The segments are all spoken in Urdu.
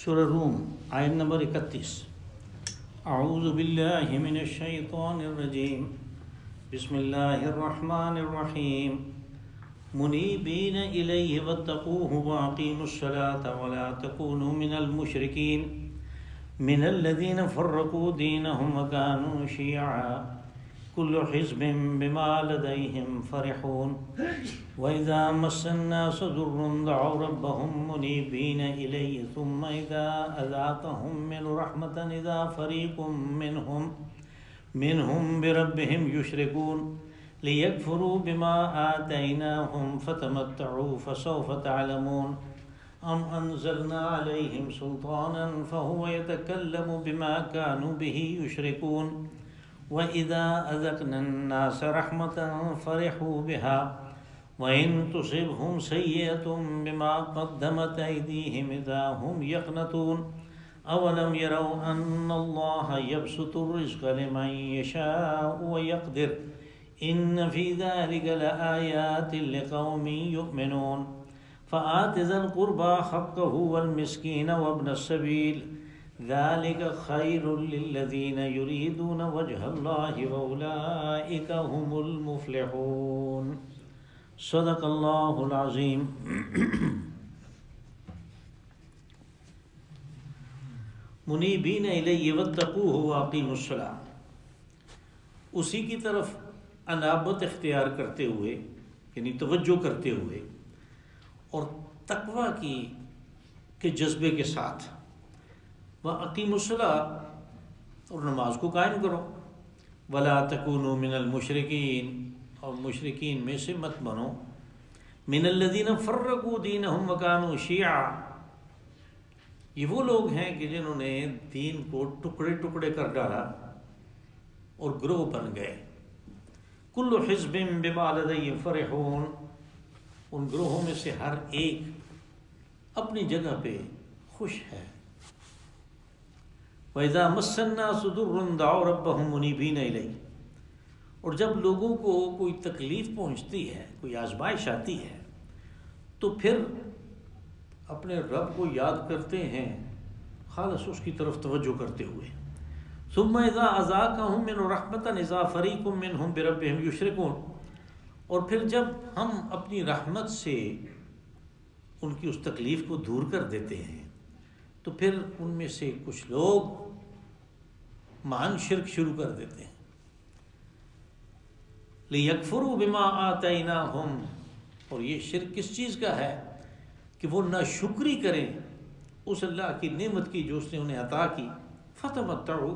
سورہ روم آیت نمبر 31۔ اعوذ باللہ من الشیطان الرجیم، بسم اللہ الرحمن الرحیم، منیبین الیہ واتقوہ واقیموا الصلاة ولا تکونوا من المشرکین من الذین فرقوا دینہم وکانوا شیعا کل حزب بما لدیہم فرحون وَإِذَا مَسَّ النَّاسَ ضُرٌّ دَعَوْا رَبَّهُم مُنِيبِينَ إِلَيْهِ ثُمَّ إِذَا أَذَاقَهُم مِّنْهُ رَحْمَةً إِذَا فَرِيقٌ مِّنْهُم بِرَبِّهِمْ يُشْرِكُونَ لِيَكْفُرُوا بِمَا آتَيْنَاهُمْ فَتَمَتَّعُوا فَسَوْفَ تَعْلَمُونَ أَمْ أَنزَلْنَا عَلَيْهِمْ سُلْطَانًا فَهُوَ يَتَكَلَّمُ بِمَا كَانُوا بِهِ يُشْرِكُونَ وَإِذَا أَذَقْنَا النَّاسَ رَحْمَةً فَرِحُوا بِهَا وَإِن تُصِبْهُمْ سَيِّئَةٌ بِمَا قَدَّمَتْ أَيْدِيهِمْ إِذَا هُمْ يَقْنَطُونَ أَوَلَمْ يَرَوْا أَنَّ اللَّهَ يَبْسُطُ الرِّزْقَ لِمَن يَشَاءُ وَيَقْدِرُ إِنَّ فِي ذَلِكَ لَآيَاتٍ لِقَوْمٍ يُؤْمِنُونَ فَآتِ ذَا الْقُرْبَى حَقَّهُ وَالْمِسْكِينَ وَابْنَ السَّبِيلِ ذَلِكَ خَيْرٌ لِّلَّذِينَ يُرِيدُونَ وَجْهَ اللَّهِ وَأُولَٰئِكَ هُمُ الْمُفْلِحُونَ۔ صدق اللہ العظیم۔ منیبین الیہ واتقوہ واقیموا الصلاۃ، اسی کی طرف انابت اختیار کرتے ہوئے، یعنی توجہ کرتے ہوئے، اور تقوی کے جذبے کے ساتھ، واقیموا الصلاۃ، اور نماز کو قائم کرو، ولا تکونوا من المشرکین، اور مشرکین میں سے مت بنو، من الذین فرقوا دینہم وکانوا شیعا، یہ وہ لوگ ہیں کہ جنہوں نے دین کو ٹکڑے ٹکڑے کر ڈالا اور گروہ بن گئے۔ کل حزب بما لدیہم فرحون، ان گروہوں میں سے ہر ایک اپنی جگہ پہ خوش ہے۔ وَإِذَا مَسَّ النَّاسُ ضُرٌّ دَعَوْا رَبَّهُم مُنِيبِينَ إِلَيْهِ، اور جب لوگوں کو کوئی تکلیف پہنچتی ہے، کوئی آزمائش آتی ہے، تو پھر اپنے رب کو یاد کرتے ہیں، خالص اس کی طرف توجہ کرتے ہوئے۔ ثُمَّ إِذَا أَذَاقَهُم مِّنْهُ رَحْمَةً إِذَا فَرِيقٌ مِّنْهُم بِرَبِّهِمْ يُشْرِكُونَ، اور پھر جب ہم اپنی رحمت سے ان کی اس تکلیف کو دور کر دیتے ہیں، تو پھر ان میں سے کچھ لوگ مان شرک شروع کر دیتے ہیں۔ لِيَكْفُرُوا بِمَا آتَيْنَاهُمْ، اور یہ شرک کس چیز کا ہے کہ وہ ناشکری کریں اس اللہ کی نعمت کی جو اس نے انہیں عطا کی۔ فَتَمَتَّعُوا،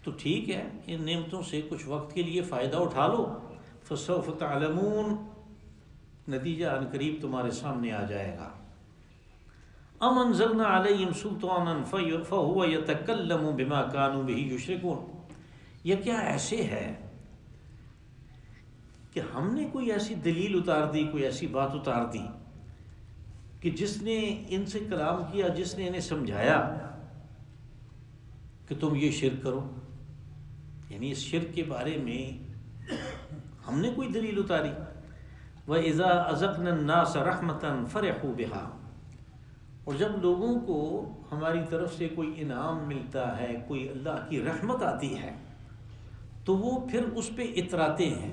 تو ٹھیک ہے، ان نعمتوں سے کچھ وقت کے لیے فائدہ اٹھا لو، فَسَوْفَ تَعْلَمُونَ، نتیجہ ان قریب تمہارے سامنے آ جائے گا۔ أَمْ أَنزَلْنَا عَلَيْهِمْ سُلْطَانًا فَهُوَ يَتَكَلَّمُ بِمَا كَانُوا بِهِ يُشْرِكُونَ، یہ کیا ایسے ہے کہ ہم نے کوئی ایسی دلیل اتار دی، کوئی ایسی بات اتار دی کہ جس نے ان سے کلام کیا، جس نے انہیں سمجھایا کہ تم یہ شرک کرو، یعنی اس شرک کے بارے میں ہم نے کوئی دلیل اتاری۔ وَإِذَا أَذَقْنَا النَّاسَ رَحْمَةً فَرِحُوا بِهَا، اور جب لوگوں کو ہماری طرف سے کوئی انعام ملتا ہے، کوئی اللہ کی رحمت آتی ہے، تو وہ پھر اس پہ اتراتے ہیں۔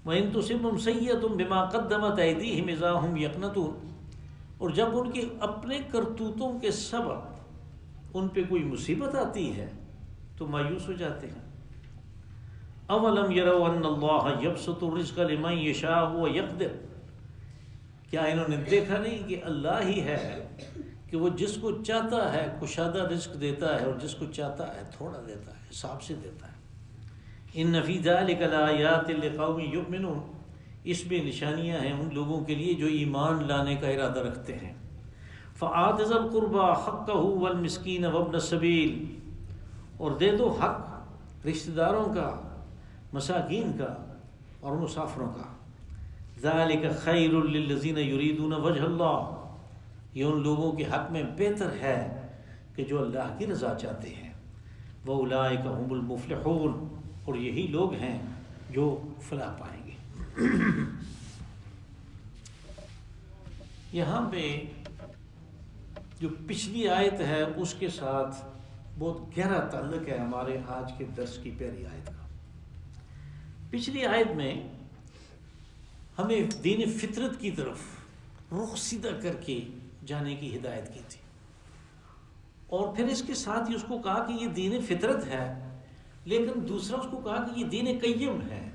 وَإِن تُصِبْهُمْ سَيِّئَةٌ بِمَا قَدَّمَتْ أَيْدِيهِمْ إِذَا هُمْ يَقْنَطُونَ، اور جب ان کے اپنے کرتوتوں کے سبب ان پہ کوئی مصیبت آتی ہے تو مایوس ہو جاتے ہیں۔ أَوَلَمْ يَرَوْا أَنَّ اللَّهَ يَبْسُطُ الرِّزْقَ لِمَن يَشَاءُ وَيَقْدِرُ، کیا انہوں نے دیکھا نہیں کہ اللہ ہی ہے کہ وہ جس کو چاہتا ہے کشادہ رزق دیتا ہے، اور جس کو چاہتا ہے تھوڑا دیتا ہے، حساب سے دیتا ہے۔ إِنَّ فِي ذَلِكَ لَآيَاتٍ لِقَوْمٍ يُؤْمِنُونَ، اس میں نشانیاں ہیں ان لوگوں کے لیے جو ایمان لانے کا ارادہ رکھتے ہیں۔ فَآتِ ذَا الْقُرْبَى حَقَّهُ وَالْمِسْكِينَ وَابْنَ السَّبِيلِ، اور دے دو حق رشتہ داروں کا، مساکین کا اور مسافروں کا۔ ذَلِكَ خَيْرٌ لِّلَّذِينَ يُرِيدُونَ وَجْهَ اللَّهِ، یہ ان لوگوں کے حق میں بہتر ہے کہ جو اللہ کی رضا چاہتے ہیں۔ وَأُولَٰئِكَ هُمُ الْمُفْلِحُونَ، اور یہی لوگ ہیں جو فلاح پائیں گے۔ یہاں پہ جو پچھلی آیت ہے اس کے ساتھ بہت گہرا تعلق ہے ہمارے آج کے درس کی پہلی آیت کا۔ پچھلی آیت میں ہمیں دین فطرت کی طرف رخ سیدھا کر کے جانے کی ہدایت کی تھی، اور پھر اس کے ساتھ ہی اس کو کہا کہ یہ دین فطرت ہے، لیکن دوسرا اس کو کہا کہ یہ دین قیم ہے،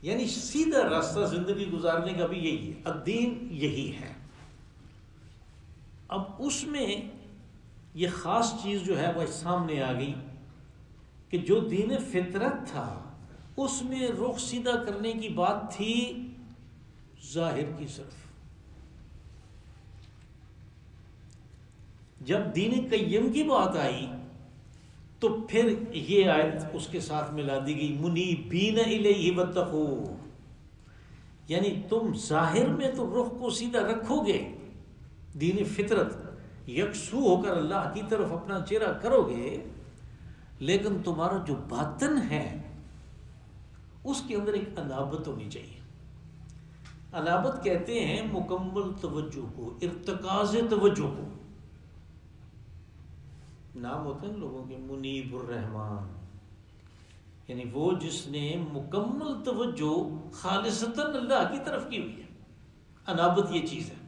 یعنی سیدھا راستہ زندگی گزارنے کا بھی یہی ہے، الدین یہی ہے۔ اب اس میں یہ خاص چیز جو ہے وہ سامنے آ گئی کہ جو دین فطرت تھا اس میں رخ سیدھا کرنے کی بات تھی ظاہر کی صرف، جب دین قیم کی بات آئی تو پھر یہ آیت اس کے ساتھ ملا دی گئی، منیبین الیہ واتقوہ، یعنی تم ظاہر میں تو رخ کو سیدھا رکھو گے، دین فطرت یکسو ہو کر اللہ کی طرف اپنا چہرہ کرو گے، لیکن تمہارا جو باطن ہے اس کے اندر ایک انابت ہونی چاہیے۔ انابت کہتے ہیں مکمل توجہ کو، ارتکاز توجہ کو۔ نام ہوتے ہیں لوگوں کے منیب الرحمن، یعنی وہ جس نے مکمل توجہ خالصتاً اللہ کی طرف کی ہوئی ہے، انابت یہ چیز ہے۔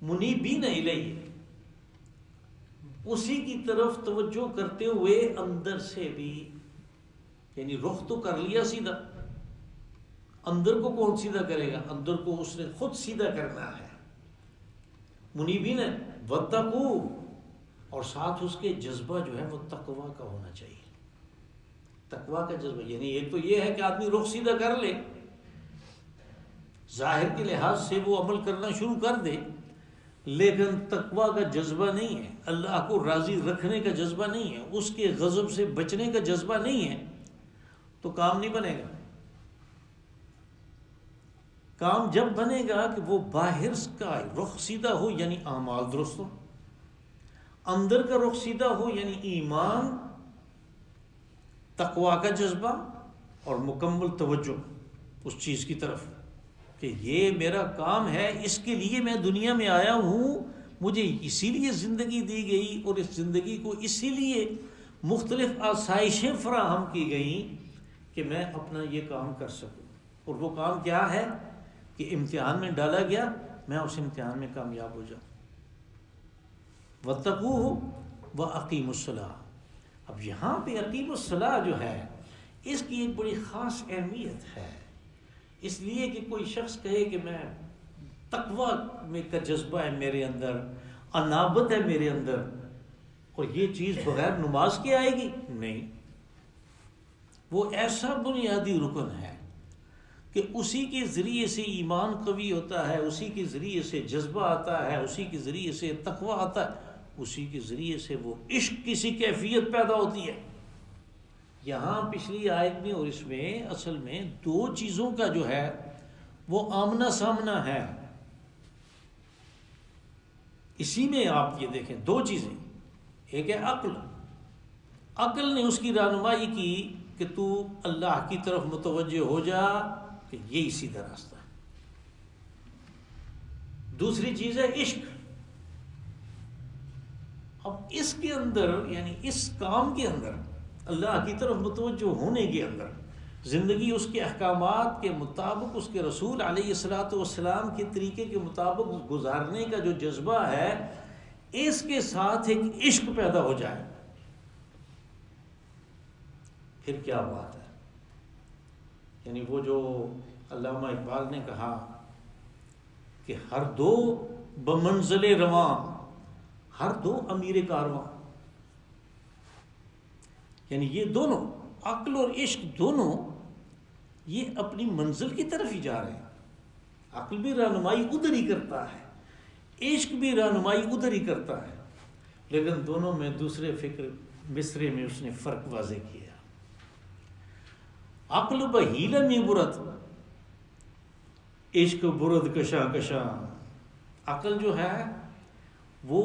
منیبین الیہ، اسی کی طرف توجہ کرتے ہوئے اندر سے بھی، یعنی رخ تو کر لیا سیدھا، اندر کو کون سیدھا کرے گا؟ اندر کو اس نے خود سیدھا کرنا ہے۔ منیبین واتقوہ، اور ساتھ اس کے جذبہ جو ہے وہ تقویٰ کا ہونا چاہیے، تقویٰ کا جذبہ، یعنی ایک تو یہ ہے کہ آدمی رخ سیدھا کر لے، ظاہر کے لحاظ سے وہ عمل کرنا شروع کر دے، لیکن تقویٰ کا جذبہ نہیں ہے، اللہ کو راضی رکھنے کا جذبہ نہیں ہے، اس کے غضب سے بچنے کا جذبہ نہیں ہے، تو کام نہیں بنے گا۔ کام جب بنے گا کہ وہ باہر کا رخ سیدھا ہو، یعنی اعمال درست ہو، اندر کا رخ سیدھا ہو، یعنی ایمان، تقویٰ کا جذبہ اور مکمل توجہ اس چیز کی طرف کہ یہ میرا کام ہے، اس کے لیے میں دنیا میں آیا ہوں، مجھے اسی لیے زندگی دی گئی، اور اس زندگی کو اسی لیے مختلف آسائشیں فراہم کی گئیں کہ میں اپنا یہ کام کر سکوں، اور وہ کام کیا ہے کہ امتحان میں ڈالا گیا، میں اس امتحان میں کامیاب ہو جاؤں۔ واتقوہ واقیموا الصلاۃ، اب یہاں پہ اقیموا الصلاۃ جو ہے اس کی ایک بڑی خاص اہمیت ہے، اس لیے کہ کوئی شخص کہے کہ میں تقویٰ میں کا جذبہ ہے میرے اندر، انابت ہے میرے اندر، اور یہ چیز بغیر نماز کے آئے گی؟ نہیں، وہ ایسا بنیادی رکن ہے کہ اسی کے ذریعے سے ایمان قوی ہوتا ہے، اسی کے ذریعے سے جذبہ آتا ہے، اسی کے ذریعے سے تقویٰ آتا ہے، اسی کے ذریعے سے وہ عشق کسی کیفیت پیدا ہوتی ہے۔ یہاں پچھلی آیت میں اور اس میں اصل میں دو چیزوں کا جو ہے وہ آمنا سامنا ہے، اسی میں آپ یہ دیکھیں دو چیزیں، ایک ہے عقل، عقل نے اس کی رہنمائی کی کہ تو اللہ کی طرف متوجہ ہو جا کہ یہی سیدھا راستہ ہے، دوسری چیز ہے عشق۔ اب اس کے اندر، یعنی اس کام کے اندر، اللہ کی طرف متوجہ ہونے کے اندر، زندگی اس کے احکامات کے مطابق، اس کے رسول علیہ الصلاۃ والسلام کے طریقے کے مطابق گزارنے کا جو جذبہ ہے، اس کے ساتھ ایک عشق پیدا ہو جائے، پھر کیا بات ہے۔ یعنی وہ جو علامہ اقبال نے کہا کہ ہر دو بمنزل رواں، ہر دو امیر کارواں، یعنی یہ دونوں عقل اور عشق دونوں یہ اپنی منزل کی طرف ہی جا رہے ہیں، عقل بھی رہنمائی ادھر ہی کرتا ہے، عشق بھی رہنمائی ادھر ہی کرتا ہے، لیکن دونوں میں دوسرے فکر مصرے میں اس نے فرق واضح کیا۔ عقل بہیلہ میں برد، عشق برد کشاں کشاں۔ عقل جو ہے وہ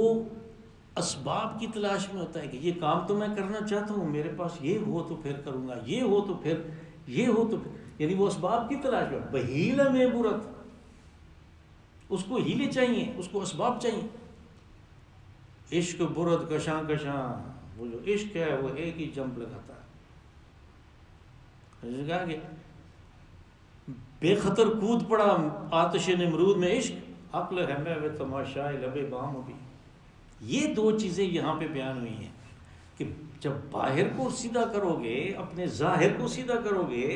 اسباب کی تلاش میں ہوتا ہے کہ یہ کام تو میں کرنا چاہتا ہوں، میرے پاس یہ ہو تو پھر کروں گا، یہ ہو تو پھر، یہ ہو تو پھر، یعنی وہ اسباب کی تلاش میں، بہیلہ میں برد، اس کو ہیلے چاہیے، اس کو اسباب چاہیے، عشق برد کشاں کشاں، وہ جو عشق ہے وہ ایک ہی جمپ لگاتا ہے. کہا کہ بے خطر کود پڑا آتش نمرود میں عشق، عقل ہے میں تماشا لب بام بھی. یہ دو چیزیں یہاں پہ بیان ہوئی ہیں کہ جب باہر کو سیدھا کرو گے، اپنے ظاہر کو سیدھا کرو گے،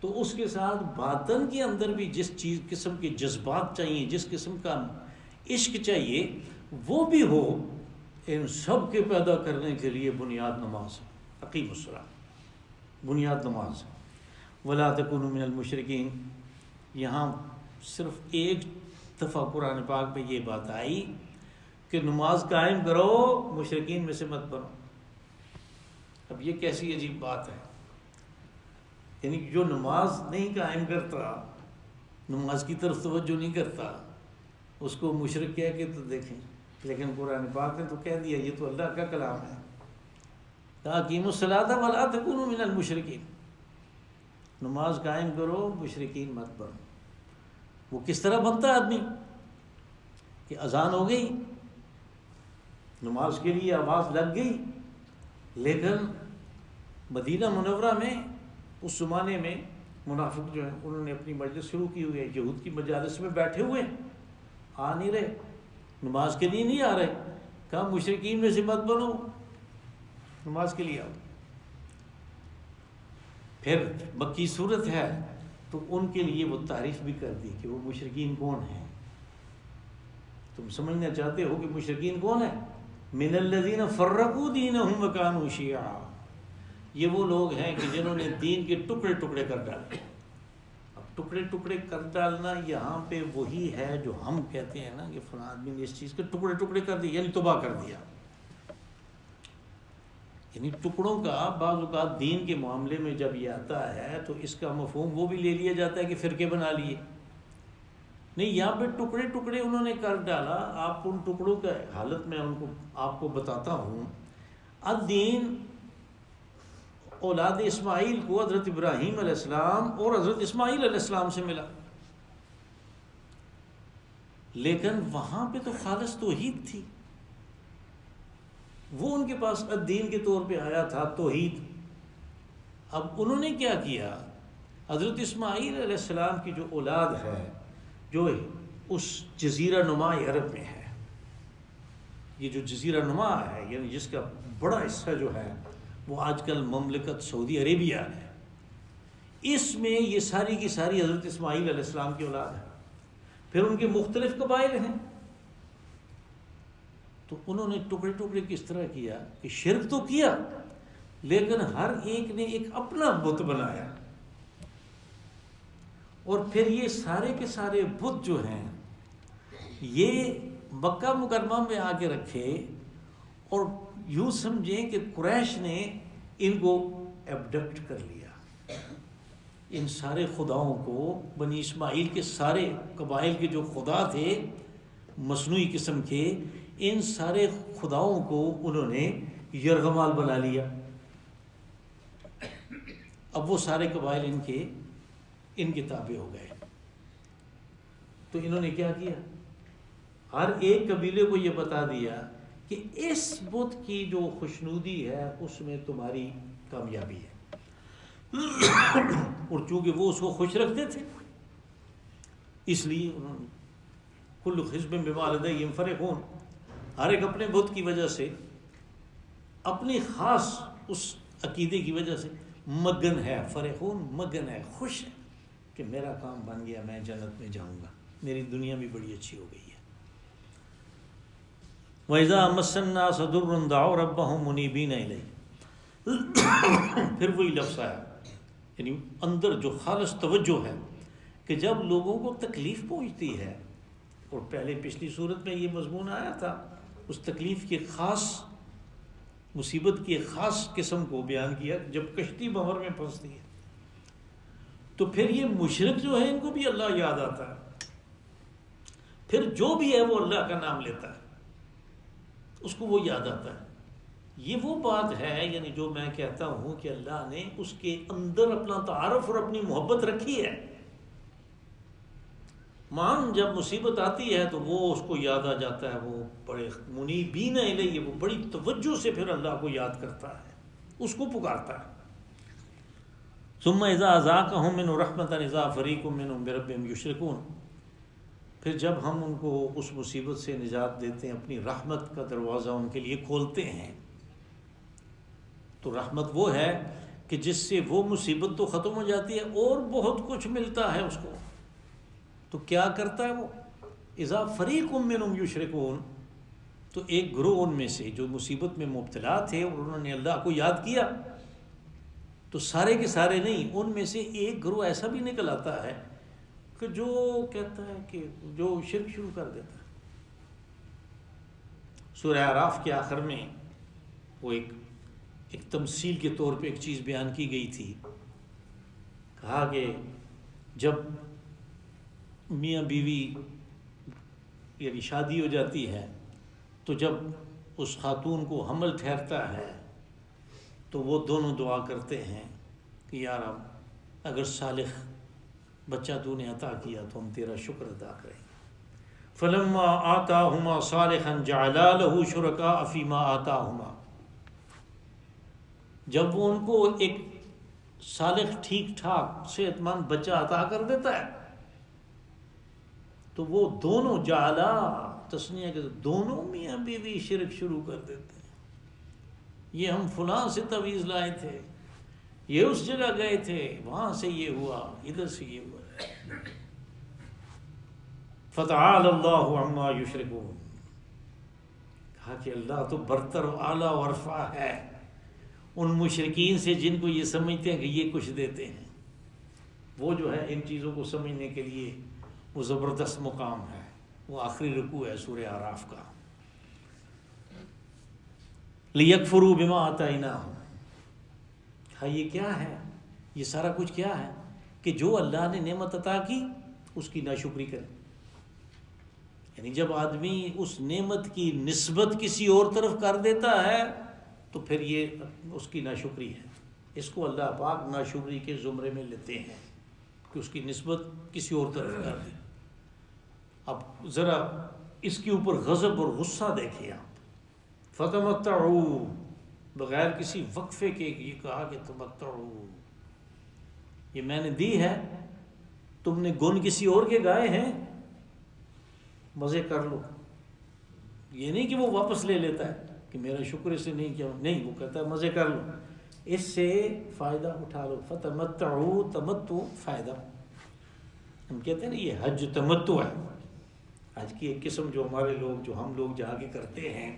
تو اس کے ساتھ باطن کے اندر بھی جس چیز قسم کے جذبات چاہیے، جس قسم کا عشق چاہیے وہ بھی ہو. ان سب کے پیدا کرنے کے لیے بنیاد نماز ہے. اقیم الصلاۃ، بنیاد نماز. ولا تکونوا من المشرکین، یہاں صرف ایک دفعہ قرآن پاک میں یہ بات آئی کہ نماز قائم کرو، مشرکین میں سے مت بنو. اب یہ کیسی عجیب بات ہے، یعنی جو نماز نہیں قائم کرتا، نماز کی طرف توجہ نہیں کرتا، اس کو مشرک کہہ کے تو دیکھیں. لیکن قرآن پاک نے تو کہہ دیا، یہ تو اللہ کا کلام ہے، اقیموا الصلاۃ ولا تکونوا من المشرکین، نماز قائم کرو، مشرکین مت بنو. وہ کس طرح بنتا ہے آدمی کہ اذان ہو گئی، نماز کے لیے آواز لگ گئی، لیکن مدینہ منورہ میں اس زمانے میں منافق جو ہیں انہوں نے اپنی مجلس شروع کی ہوئی ہے، یہود کی مجالس میں بیٹھے ہوئے، آ نہیں رہے، نماز کے لیے نہیں آ رہے. کہا مشرکین میں سے مت بنو، نماز کے لیے آؤ. پھر مکی صورت ہے تو ان کے لیے وہ تعریف بھی کر دی کہ وہ مشرکین کون ہیں. تم سمجھنا چاہتے ہو کہ مشرکین کون ہیں؟ من الذین فرقوا دینہم وکانوا شیعا، یہ وہ لوگ ہیں کہ جنہوں نے دین کے ٹکڑے ٹکڑے کر ڈالے. اب ٹکڑے ٹکڑے کر ڈالنا یہاں پہ وہی ہے جو ہم کہتے ہیں نا کہ فلاں آدمی نے اس چیز کے ٹکڑے ٹکڑے کر دیے، یعنی تباہ کر دیا. یعنی ٹکڑوں کا بعض اوقات دین کے معاملے میں جب یہ آتا ہے تو اس کا مفہوم وہ بھی لے لیا جاتا ہے کہ فرقے بنا لیے. نہیں، یہاں پہ ٹکڑے ٹکڑے انہوں نے کر ڈالا. آپ ان ٹکڑوں کا حالت میں ان کو آپ کو بتاتا ہوں. الدین اولاد اسماعیل کو حضرت ابراہیم علیہ السلام اور حضرت اسماعیل علیہ السلام سے ملا، لیکن وہاں پہ تو خالص توحید تھی. وہ ان کے پاس الدین کے طور پہ آیا تھا توحید. اب انہوں نے کیا کیا؟ حضرت اسماعیل علیہ السلام کی جو اولاد ہے، جو اس جزیرہ نما عرب میں ہے، یہ جو جزیرہ نما ہے یعنی جس کا بڑا حصہ جو ہے وہ آج کل مملکت سعودی عربیہ ہے، اس میں یہ ساری کی ساری حضرت اسماعیل علیہ السلام کی اولاد ہے. پھر ان کے مختلف قبائل ہیں. تو انہوں نے ٹکڑے ٹکڑے کس طرح کیا کہ شرک تو کیا، لیکن ہر ایک نے ایک اپنا بت بنایا. اور پھر یہ سارے کے سارے بت جو ہیں یہ مکہ مکرمہ میں آ کے رکھے، اور یوں سمجھیں کہ قریش نے ان کو ایبڈکٹ کر لیا. ان سارے خداؤں کو، بنی اسماعیل کے سارے قبائل کے جو خدا تھے مصنوعی قسم کے، ان سارے خداؤں کو انہوں نے یرغمال بنا لیا. اب وہ سارے قبائل ان کے تابع ہو گئے. تو انہوں نے کیا کیا؟ ہر ایک قبیلے کو یہ بتا دیا کہ اس بت کی جو خوشنودی ہے اس میں تمہاری کامیابی ہے. اور چونکہ وہ اس کو خوش رکھتے تھے اس لیے انہوں نے کل حزب بما لدیہم فرحون، ہر ایک اپنے بت کی وجہ سے، اپنی خاص اس عقیدے کی وجہ سے مگن ہے. فرحون مگن ہے، خوش ہے کہ میرا کام بن گیا، میں جنت میں جاؤں گا، میری دنیا بھی بڑی اچھی ہو گئی ہے. وَإِذَا مَسَّ النَّاسَ ضُرٌّ دَعَوْا رَبَّهُمْ مُنِيبِينَ إِلَيْهِ. پھر وہی لفظ آیا، یعنی اندر جو خالص توجہ ہے کہ جب لوگوں کو تکلیف پہنچتی ہے، اور پہلے پچھلی صورت میں یہ مضمون آیا تھا، اس تکلیف کی خاص مصیبت کی ایک خاص قسم کو بیان کیا جب کشتی بحر میں پھنستی ہے. تو پھر یہ مشرک جو ہے ان کو بھی اللہ یاد آتا ہے، پھر جو بھی ہے وہ اللہ کا نام لیتا ہے، اس کو وہ یاد آتا ہے. یہ وہ بات ہے یعنی جو میں کہتا ہوں کہ اللہ نے اس کے اندر اپنا تعارف اور اپنی محبت رکھی ہے. مان جب مصیبت آتی ہے تو وہ اس کو یاد آ جاتا ہے، وہ بڑے منیبین الیہ، وہ بڑی توجہ سے پھر اللہ کو یاد کرتا ہے، اس کو پکارتا ہے۔ ثم اذا اذاقهم منه رحمۃ اذا فریق منهم بربهم یشرکون، پھر جب ہم ان کو اس مصیبت سے نجات دیتے ہیں، اپنی رحمت کا دروازہ ان کے لیے کھولتے ہیں، تو رحمت وہ ہے کہ جس سے وہ مصیبت تو ختم ہو جاتی ہے اور بہت کچھ ملتا ہے اس کو۔ تو کیا کرتا ہے وہ؟ اذا فریق منهم یشرکون، تو ایک گروہ ان میں سے جو مصیبت میں مبتلا تھے اور انہوں نے اللہ کو یاد کیا، تو سارے کے سارے نہیں، ان میں سے ایک گروہ ایسا بھی نکل آتا ہے کہ جو کہتا ہے کہ جو شرک شروع کر دیتا ہے۔ سورہ اعراف کے آخر میں وہ ایک تمثیل کے طور پہ ایک چیز بیان کی گئی تھی، کہا کہ جب میاں بیوی یعنی شادی ہو جاتی ہے تو جب اس خاتون کو حمل ٹھہرتا ہے تو وہ دونوں دعا کرتے ہیں کہ یا رب اگر صالح بچہ تو نے عطا کیا تو ہم تیرا شکر ادا کریں۔ فلما آتاہما صالحا جعلا لہ شرکاء فیما آتاہما، جب وہ ان کو ایک صالح ٹھیک ٹھاک صحت مند بچہ عطا کر دیتا ہے تو وہ دونوں جعلا تسنیہ کے دونوں میاں بیوی شرک شروع کر دیتے ہیں۔ یہ ہم فلاں سے تعویذ لائے تھے، یہ اس جگہ گئے تھے، وہاں سے یہ ہوا، ادھر سے یہ ہوا۔ فتعالی اللہ عما یشرکون، کہا کہ اللہ تو برتر و اعلیٰ و ارفع ہے ان مشرکین سے جن کو یہ سمجھتے ہیں کہ یہ کچھ دیتے ہیں۔ وہ جو ہے ان چیزوں کو سمجھنے کے لیے وہ زبردست مقام ہے۔ وہ آخری رکوع ہے سورہ اعراف کا، لیکفروا بما آتیناہم۔ ہاں یہ کیا ہے؟ یہ سارا کچھ کیا ہے کہ جو اللہ نے نعمت عطا کی اس کی ناشکری کرے۔ یعنی جب آدمی اس نعمت کی نسبت کسی اور طرف کر دیتا ہے تو پھر یہ اس کی ناشکری ہے۔ اس کو اللہ پاک ناشکری کے زمرے میں لیتے ہیں کہ اس کی نسبت کسی اور طرف کر دے۔ اب ذرا اس کے اوپر غضب اور غصہ دیکھیں آپ، فتمتعوا، بغیر کسی وقفے کے یہ کہا کہ تمتعوا، یہ میں نے دی ہے، تم نے گن کسی اور کے گائے ہیں، مزے کر لو۔ یہ نہیں کہ وہ واپس لے لیتا ہے کہ میرا شکر سے نہیں کیا، نہیں، وہ کہتا ہے مزے کر لو، اس سے فائدہ اٹھا لو۔ فتمتعوا، تمتع فائدہ، ہم کہتے ہیں نا یہ حج تمتع ہے، حج کی ایک قسم جو ہمارے لوگ جو ہم لوگ جا کے کرتے ہیں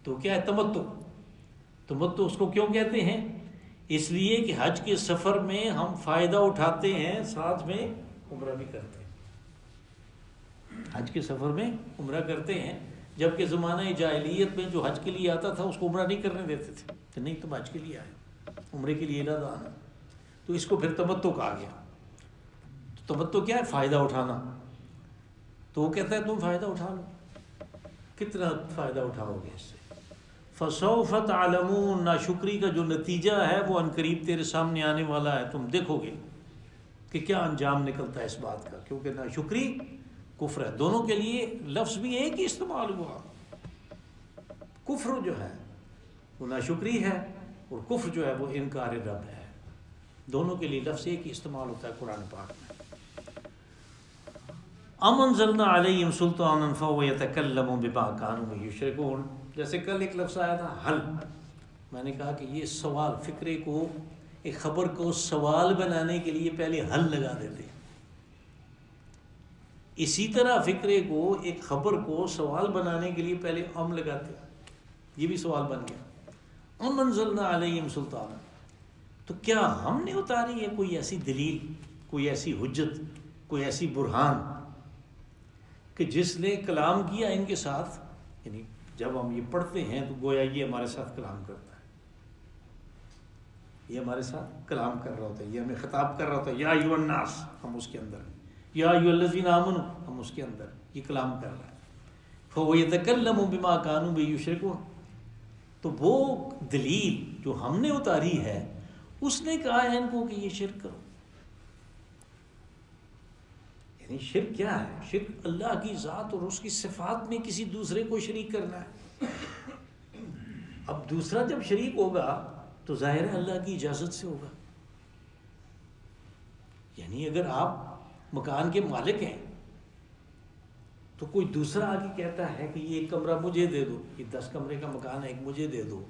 تو کیا ہے تمتع۔ تمتع اس کو کیوں کہتے ہیں؟ اس لیے کہ حج کے سفر میں ہم فائدہ اٹھاتے ہیں، ساتھ میں عمرہ بھی کرتے ہیں۔ حج کے سفر میں عمرہ کرتے ہیں، جبکہ زمانہ جاہلیت میں جو حج کے لیے آتا تھا اس کو عمرہ نہیں کرنے دیتے تھے کہ نہیں تم حج کے لیے آئے، عمرے کے لیے نہ آنا، تو اس کو پھر تمتع کہا گیا۔ تو تمتع کیا ہے؟ فائدہ اٹھانا۔ تو وہ کہتا ہے تم فائدہ اٹھا لو، کتنا فائدہ اٹھاؤ گے اس سے؟ فسوف تعلمون، ناشکری کا جو نتیجہ ہے وہ عنقریب تیرے سامنے آنے والا ہے، تم دیکھو گے کہ کیا انجام نکلتا ہے اس بات کا، کیونکہ ناشکری کفر ہے۔ دونوں کے لیے لفظ بھی ایک ہی استعمال ہوا، کفر جو ہے وہ ناشکری ہے اور کفر جو ہے وہ انکار رب ہے، دونوں کے لیے لفظ ایک ہی استعمال ہوتا ہے قرآن پاک میں۔ ام انزلنا علیہم سلطانا فہو یتکلم بما کانوا یشرکون، جیسے کل ایک لفظ آیا تھا حل، میں نے کہا کہ یہ سوال، فکرے کو، ایک خبر کو سوال بنانے کے لیے پہلے حل لگا دیتے ہیں، اسی طرح فکرے کو، ایک خبر کو سوال بنانے کے لیے پہلے ام لگاتے ہیں، یہ بھی سوال بن گیا۔ ام انزلنا علیہم سلطانا، تو کیا ہم نے اتاری ہے کوئی ایسی دلیل، کوئی ایسی حجت، کوئی ایسی برہان کہ جس نے کلام کیا ان کے ساتھ؟ یعنی جب ہم یہ پڑھتے ہیں تو گویا یہ ہمارے ساتھ کلام کرتا ہے، یہ ہمارے ساتھ کلام کر رہا ہوتا ہے، یہ ہمیں خطاب کر رہا ہوتا ہے، یا ایھا الناس، ہم اس کے اندر ہیں، یا ایھا الذین آمنوا، ہم اس کے اندر، یہ کلام کر رہا ہے۔ فَهُوَ يَتَكَلَّمُ بِمَا كَانُوا بِهِ يُشْرِكُونَ، تو وہ دلیل جو ہم نے اتاری ہے اس نے کہا ہے ان کو کہ یہ شرک کرو۔ یعنی شرک کیا ہے؟ شرک اللہ کی ذات اور اس کی صفات میں کسی دوسرے کو شریک کرنا ہے۔ اب دوسرا جب شریک ہوگا تو ظاہر ہے اللہ کی اجازت سے ہوگا۔ یعنی اگر آپ مکان کے مالک ہیں تو کوئی دوسرا آ کے کہتا ہے کہ یہ ایک کمرہ مجھے دے دو، یہ 10 کمرے کا مکان ہے، ایک مجھے دے دو،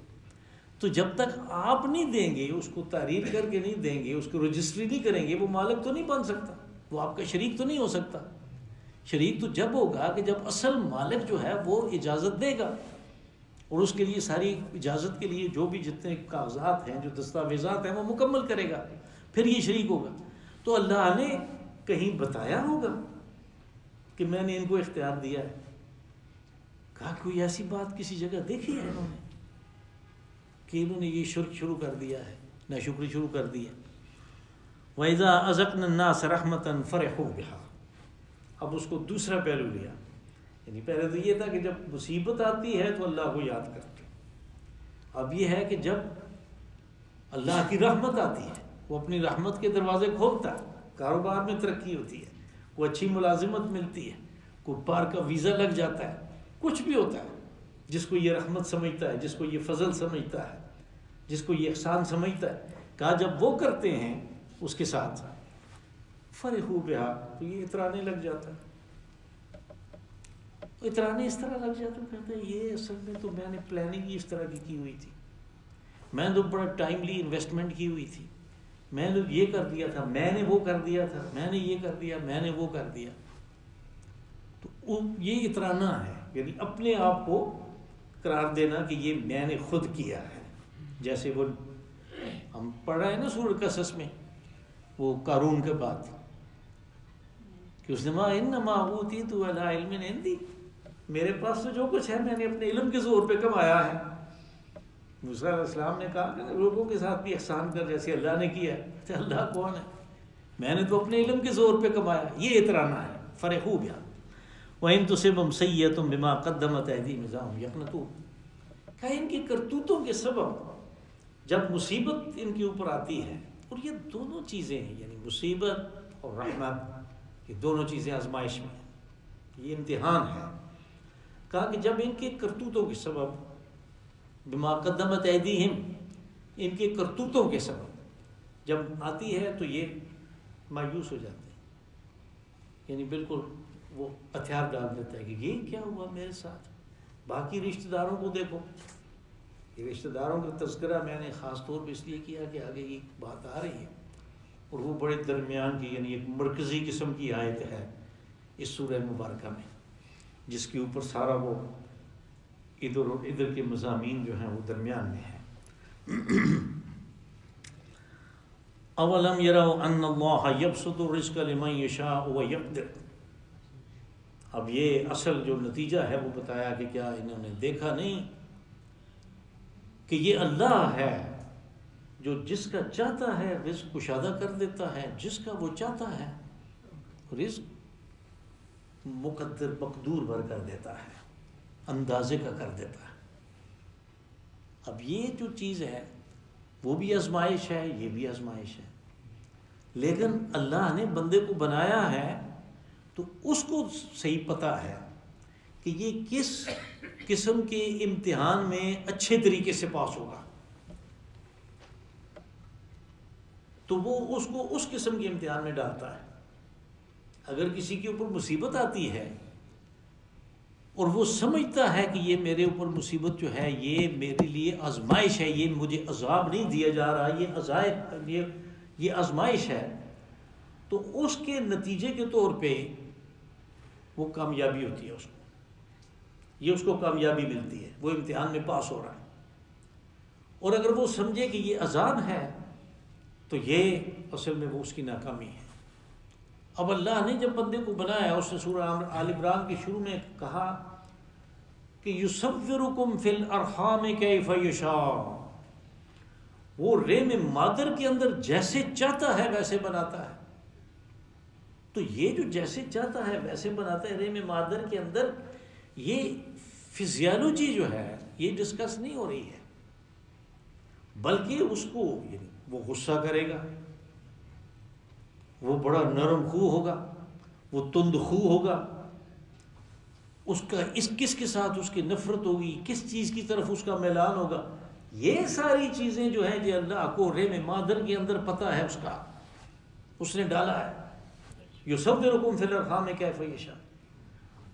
تو جب تک آپ نہیں دیں گے، اس کو تحریر کر کے نہیں دیں گے، اس کو رجسٹری نہیں کریں گے، وہ مالک تو نہیں بن سکتا، وہ آپ کا شریک تو نہیں ہو سکتا۔ شریک تو جب ہوگا کہ جب اصل مالک جو ہے وہ اجازت دے گا، اور اس کے لیے ساری اجازت کے لیے جو بھی جتنے کاغذات ہیں، جو دستاویزات ہیں، وہ مکمل کرے گا، پھر یہ شریک ہوگا۔ تو اللہ نے کہیں بتایا ہوگا کہ میں نے ان کو اختیار دیا ہے؟ کہا کوئی ایسی بات کسی جگہ دیکھی ہے انہوں نے کہ انہوں نے یہ شرک شروع کر دیا ہے، ناشکری شروع کر دی ہے؟ وَإِذَا أَذَقْنَا النَّاسَ رَحْمَةً فَرِحُوا بِهَا۔ اب اس کو دوسرا پہلو لیا، یعنی پہلے تو یہ تھا کہ جب مصیبت آتی ہے تو اللہ کو یاد کرتے، اب یہ ہے کہ جب اللہ کی رحمت آتی ہے، وہ اپنی رحمت کے دروازے کھولتا ہے، کاروبار میں ترقی ہوتی ہے، کوئی اچھی ملازمت ملتی ہے، کوئی باہر کا ویزا لگ جاتا ہے، کچھ بھی ہوتا ہے، جس کو یہ رحمت سمجھتا ہے، جس کو یہ فضل سمجھتا ہے، جس کو یہ احسان سمجھتا ہے، کہا جب وہ کرتے ہیں اس کے ساتھ فرحوا بہا، تو یہ اترانے لگ جاتا ہے۔ اترانے اس طرح لگ جاتا ہے، کہتا ہے یہ اصل میں تو میں نے پلاننگ ہی اس طرح کی ہوئی تھی، میں نے تو بڑا ٹائملی انویسٹمنٹ کی ہوئی تھی، میں نے یہ کر دیا تھا، میں نے وہ کر دیا تھا، میں نے یہ کر دیا، میں نے وہ کر دیا۔ تو یہ اترانا ہے، یعنی اپنے آپ کو قرار دینا کہ یہ میں نے خود کیا ہے۔ جیسے وہ ہم پڑھ رہے ہیں نا سورۃ قصص میں، وہ قارون کے بعد کہ اس نے ما انما اوتیت علی علم عندی، میرے پاس تو جو کچھ ہے میں نے اپنے علم کے زور پہ کمایا ہے۔ موسیٰ علیہ السلام نے کہا کہ لوگوں کے ساتھ بھی احسان کر جیسے اللہ نے کیا ہے۔ تو اللہ کون ہے؟ میں نے تو اپنے علم کے زور پہ کمایا۔ یہ اترانا ہے، فرحوا بہا وَإِن تُصِبْهُمْ سَیِّئَةٌ بِمَا قَدَّمَتْ أَیْدِیہِمْ إِذَا هُمْ یَقْنَطُونَ۔ کہ ان کی کرتوتوں کے سبب جب مصیبت ان کے اوپر آتی ہے، اور یہ دونوں چیزیں ہیں، یعنی مصیبت اور رحمت، یہ دونوں چیزیں آزمائش میں ہیں، یہ امتحان ہے۔ کہا کہ جب ان کے کرتوتوں کے سبب بما قدمت ایدیہم، ان کے کرتوتوں کے سبب جب آتی ہے تو یہ مایوس ہو جاتے ہیں، یعنی بالکل وہ ہتھیار ڈال دیتا ہے کہ یہ کیا ہوا میرے ساتھ۔ باقی رشتہ داروں کو دیکھو، یہ رشتہ داروں کا تذکرہ میں نے خاص طور پہ اس لیے کیا کہ آگے یہ بات آ رہی ہے، اور وہ بڑے درمیان کی، یعنی ایک مرکزی قسم کی آیت ہے اس سورہ مبارکہ میں، جس کے اوپر سارا وہ ادھر اور ادھر کے مضامین جو ہیں وہ درمیان میں ہیں۔ اولم یروا ان اللہ یبسط الرزق لمن یشاء ویقدر۔ اب یہ اصل جو نتیجہ ہے وہ بتایا کہ کیا انہوں نے دیکھا نہیں کہ یہ اللہ ہے جو جس کا چاہتا ہے رزق کشادہ کر دیتا ہے، جس کا وہ چاہتا ہے رزق مقدر مقدور بھر کر دیتا ہے، اندازے کا کر دیتا ہے۔ اب یہ جو چیز ہے وہ بھی آزمائش ہے، یہ بھی آزمائش ہے، لیکن اللہ نے بندے کو بنایا ہے تو اس کو صحیح پتہ ہے کہ یہ کس قسم کے امتحان میں اچھے طریقے سے پاس ہوگا، تو وہ اس کو اس قسم کے امتحان میں ڈالتا ہے۔ اگر کسی کے اوپر مصیبت آتی ہے اور وہ سمجھتا ہے کہ یہ میرے اوپر مصیبت جو ہے یہ میرے لیے آزمائش ہے، یہ مجھے عذاب نہیں دیا جا رہا، یہ آزمائش ہے، تو اس کے نتیجے کے طور پہ وہ کامیابی ہوتی ہے، اس کو یہ اس کو کامیابی ملتی ہے، وہ امتحان میں پاس ہو رہا ہے۔ اور اگر وہ سمجھے کہ یہ عذاب ہے تو یہ اصل میں وہ اس کی ناکامی ہے۔ اب اللہ نے جب بندے کو بنایا، اس نے سورہ آل عمران کے شروع میں کہا کہ یصورکم فی الارحام کیف یشاء، وہ رحم مادر کے اندر جیسے چاہتا ہے ویسے بناتا ہے۔ تو یہ جو جیسے چاہتا ہے ویسے بناتا ہے، رحم مادر کے اندر یہ فزیالوجی جو ہے یہ ڈسکس نہیں ہو رہی ہے، بلکہ اس کو یعنی وہ غصہ کرے گا، وہ بڑا نرم خو ہوگا، وہ تند خو ہوگا، اس کا کس کے ساتھ اس کی نفرت ہوگی، کس چیز کی طرف اس کا میلان ہوگا. یہ ساری چیزیں جو ہیں جو اللہ کو رحم مادر کے اندر پتہ ہے، اس کا اس نے ڈالا ہے. یصورکم فی الارحام کیف یشاء.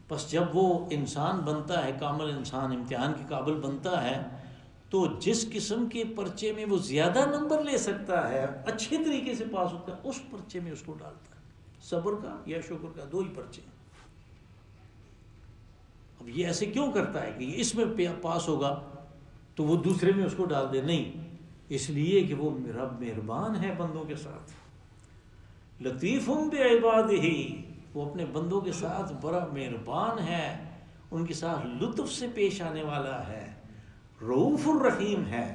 بس جب وہ انسان بنتا ہے، کامل انسان امتحان کے قابل بنتا ہے، تو جس قسم کے پرچے میں وہ زیادہ نمبر لے سکتا ہے، اچھے طریقے سے پاس ہوتا ہے، اس پرچے میں اس کو ڈالتا ہے. صبر کا یا شکر کا، دو ہی پرچے. اب یہ ایسے کیوں کرتا ہے کہ اس میں پاس ہوگا تو وہ دوسرے میں اس کو ڈال دے؟ نہیں، اس لیے کہ وہ رب مہربان ہے بندوں کے ساتھ. لطیف بعبادہ، وہ اپنے بندوں کے ساتھ بڑا مہربان ہے، ان کے ساتھ لطف سے پیش آنے والا ہے، رؤوف الرحیم ہے.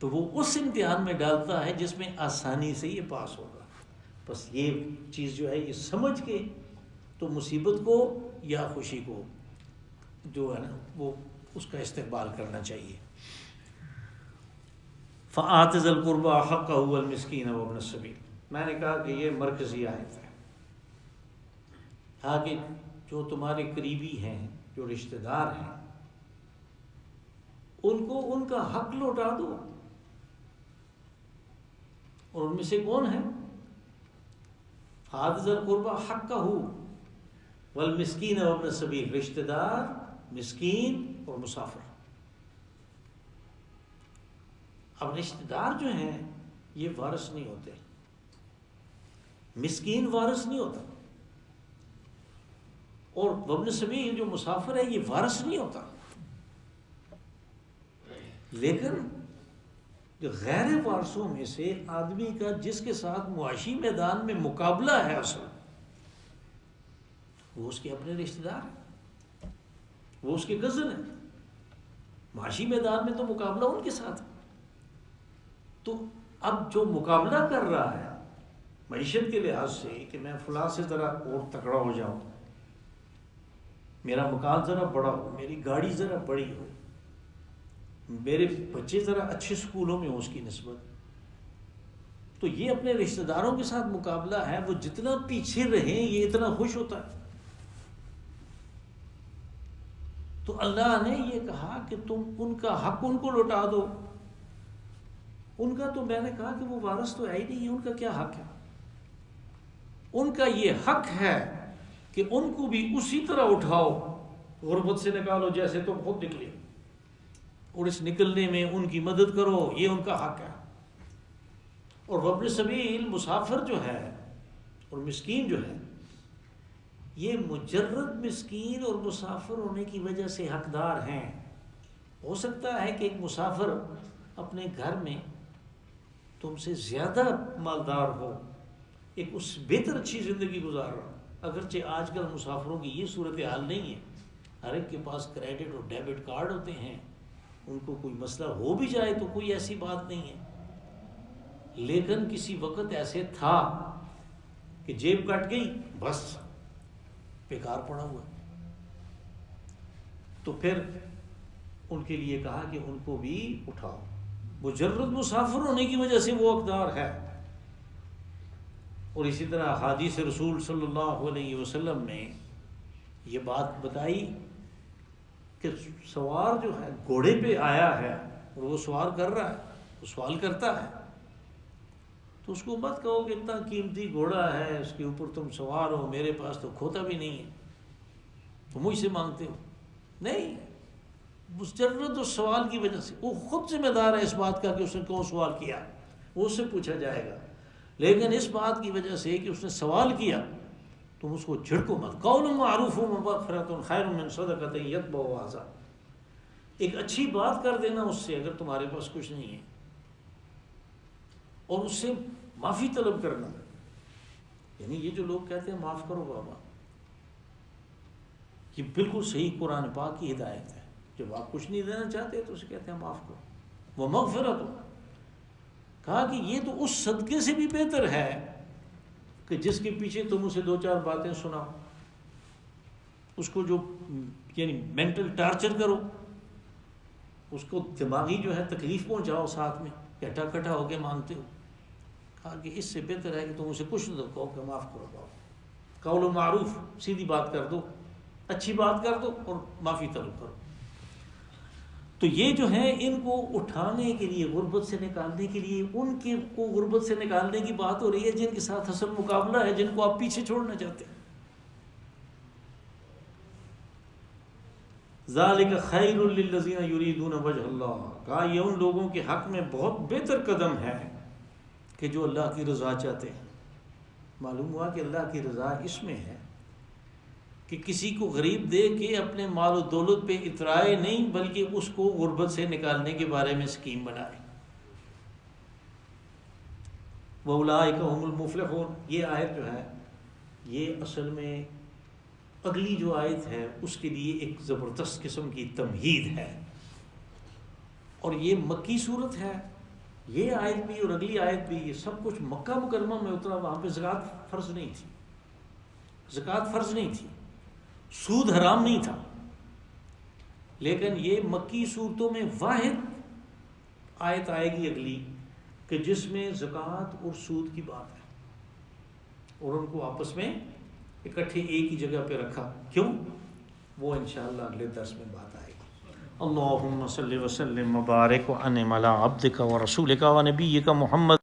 تو وہ اس امتحان میں ڈالتا ہے جس میں آسانی سے یہ پاس ہوگا. بس یہ چیز جو ہے یہ سمجھ کے تو مصیبت کو یا خوشی کو جو ہے نا وہ اس کا استقبال کرنا چاہیے. فآت ذی القربى حقہ والمسکین وابن السبیل. میں نے کہا کہ یہ مرکزی آیت ہے. کہ جو تمہارے قریبی ہیں، جو رشتہ دار ہیں، ان کو ان کا حق لوٹا دو. اور ان میں سے کون ہے؟ فآت ذی القربى حقہ والمسکین وابن السبیل، رشتہ دار، مسکین اور مسافر. اب رشتہ دار جو ہیں یہ وارث نہیں ہوتے، مسکین وارث نہیں ہوتا، اور وابن السبیل جو مسافر ہے یہ وارث نہیں ہوتا. لیکن جو غیر وارثوں میں سے آدمی کا جس کے ساتھ معاشی میدان میں مقابلہ ہے اصل، وہ اس کے اپنے رشتہ دار ہیں، وہ اس کے کزن ہیں. معاشی میدان میں تو مقابلہ ان کے ساتھ. تو اب جو مقابلہ کر رہا ہے معیشت کے لحاظ سے کہ میں فلاں سے ذرا اور تکڑا ہو جاؤں، میرا مکان ذرا بڑا ہو، میری گاڑی ذرا بڑی ہو، میرے بچے ذرا اچھے سکولوں میں ہوں اس کی نسبت، تو یہ اپنے رشتہ داروں کے ساتھ مقابلہ ہے. وہ جتنا پیچھے رہیں یہ اتنا خوش ہوتا ہے. تو اللہ نے یہ کہا کہ تم ان کا حق ان کو لوٹا دو. ان کا تو میں نے کہا کہ وہ وارث تو ہے ہی نہیں، ان کا کیا حق ہے؟ ان کا یہ حق ہے کہ ان کو بھی اسی طرح اٹھاؤ، غربت سے نکالو جیسے تم خود نکلے، اور اس نکلنے میں ان کی مدد کرو، یہ ان کا حق ہے. اور وابن السبیل مسافر جو ہے اور مسکین جو ہے، یہ مجرد مسکین اور مسافر ہونے کی وجہ سے حقدار ہیں. ہو سکتا ہے کہ ایک مسافر اپنے گھر میں تم سے زیادہ مالدار ہو، ایک اس بہتر اچھی زندگی گزار رہا ہو. اگرچہ آج کل مسافروں کی یہ صورتحال نہیں ہے، ہر ایک کے پاس کریڈٹ اور ڈیبٹ کارڈ ہوتے ہیں، ان کو کوئی مسئلہ ہو بھی جائے تو کوئی ایسی بات نہیں ہے. لیکن کسی وقت ایسے تھا کہ جیب کٹ گئی بس بیکار پڑا ہوا. تو پھر ان کے لیے کہا کہ ان کو بھی اٹھاؤ. مجرد مسافر ہونے کی وجہ سے وہ حقدار ہے. اور اسی طرح حدیث رسول صلی اللہ علیہ وسلم نے یہ بات بتائی کہ سوار جو ہے گھوڑے پہ آیا ہے اور وہ سوار کر رہا ہے، وہ سوال کرتا ہے، تو اس کو مت کہو کہ اتنا قیمتی گھوڑا ہے اس کے اوپر تم سوار ہو، میرے پاس تو کھوتا بھی نہیں ہے، تو مجھ سے مانگتے ہو. نہیں، مجرد اس سوال کی وجہ سے وہ خود ذمہ دار ہے اس بات کا کہ اس نے کیوں سوال کیا، وہ اس سے پوچھا جائے گا. لیکن اس بات کی وجہ سے کہ اس نے سوال کیا تم اس کو جھڑکو مت. قول معروف ومغفرۃ خیر من صدقۃ یتبعها اذى. ایک اچھی بات کر دینا اس سے اگر تمہارے پاس کچھ نہیں ہے، اور اس سے معافی طلب کرنا. یعنی یہ جو لوگ کہتے ہیں معاف کرو بابا، یہ بالکل صحیح قرآن پاک کی ہدایت ہے. جب آپ کچھ نہیں دینا چاہتے تو اسے کہتے ہیں معاف کرو. وہ مغفرت کہا کہ یہ تو اس صدقے سے بھی بہتر ہے کہ جس کے پیچھے تم اسے دو چار باتیں سناؤ، اس کو جو یعنی مینٹل ٹارچر کرو، اس کو دماغی جو ہے تکلیف پہنچاؤ ساتھ میں، کٹا کٹا ہو کے مانگتے ہو. کہا کہ اس سے بہتر ہے کہ تم اسے کچھ نہ کہو کہ معاف کرو بابا. قول و معروف، سیدھی بات کر دو، اچھی بات کر دو اور معافی طلب کرو۔ تو یہ جو ہیں ان کو اٹھانے کے لیے، غربت سے نکالنے کے لیے، ان کے کو غربت سے نکالنے کی بات ہو رہی ہے جن کے ساتھ اصل مقابلہ ہے، جن کو آپ پیچھے چھوڑنا چاہتے ہیں۔ ذالک خیر للذین یریدون وجہ اللہ، کہا یہ ان لوگوں کے حق میں بہت بہتر قدم ہے کہ جو اللہ کی رضا چاہتے ہیں۔ معلوم ہوا کہ اللہ کی رضا اس میں ہے کہ کسی کو غریب دے کے اپنے مال و دولت پہ اترائے نہیں، بلکہ اس کو غربت سے نکالنے کے بارے میں سکیم بنائے۔ وَأُولَٰئِكَ هُمُ الْمُفْلِحُونَ، یہ آیت جو ہے یہ اصل میں اگلی جو آیت ہے اس کے لیے ایک زبردست قسم کی تمہید ہے، اور یہ مکی صورت ہے۔ یہ آیت بھی اور اگلی آیت بھی، یہ سب کچھ مکہ مکرمہ میں اترا۔ وہاں پہ زکوٰۃ فرض نہیں تھی، زکوٰۃ فرض نہیں تھی، سود حرام نہیں تھا، لیکن یہ مکی صورتوں میں واحد آیت آئے گی اگلی کہ جس میں زکوٰۃ اور سود کی بات ہے، اور ان کو آپس میں اکٹھے ایک ہی جگہ پہ رکھا۔ کیوں؟ وہ انشاءاللہ اگلے درس میں بات آئے گی۔ اللہم صلی وسلم وبارک وانعم علی عبدک ورسولک ونبیک محمد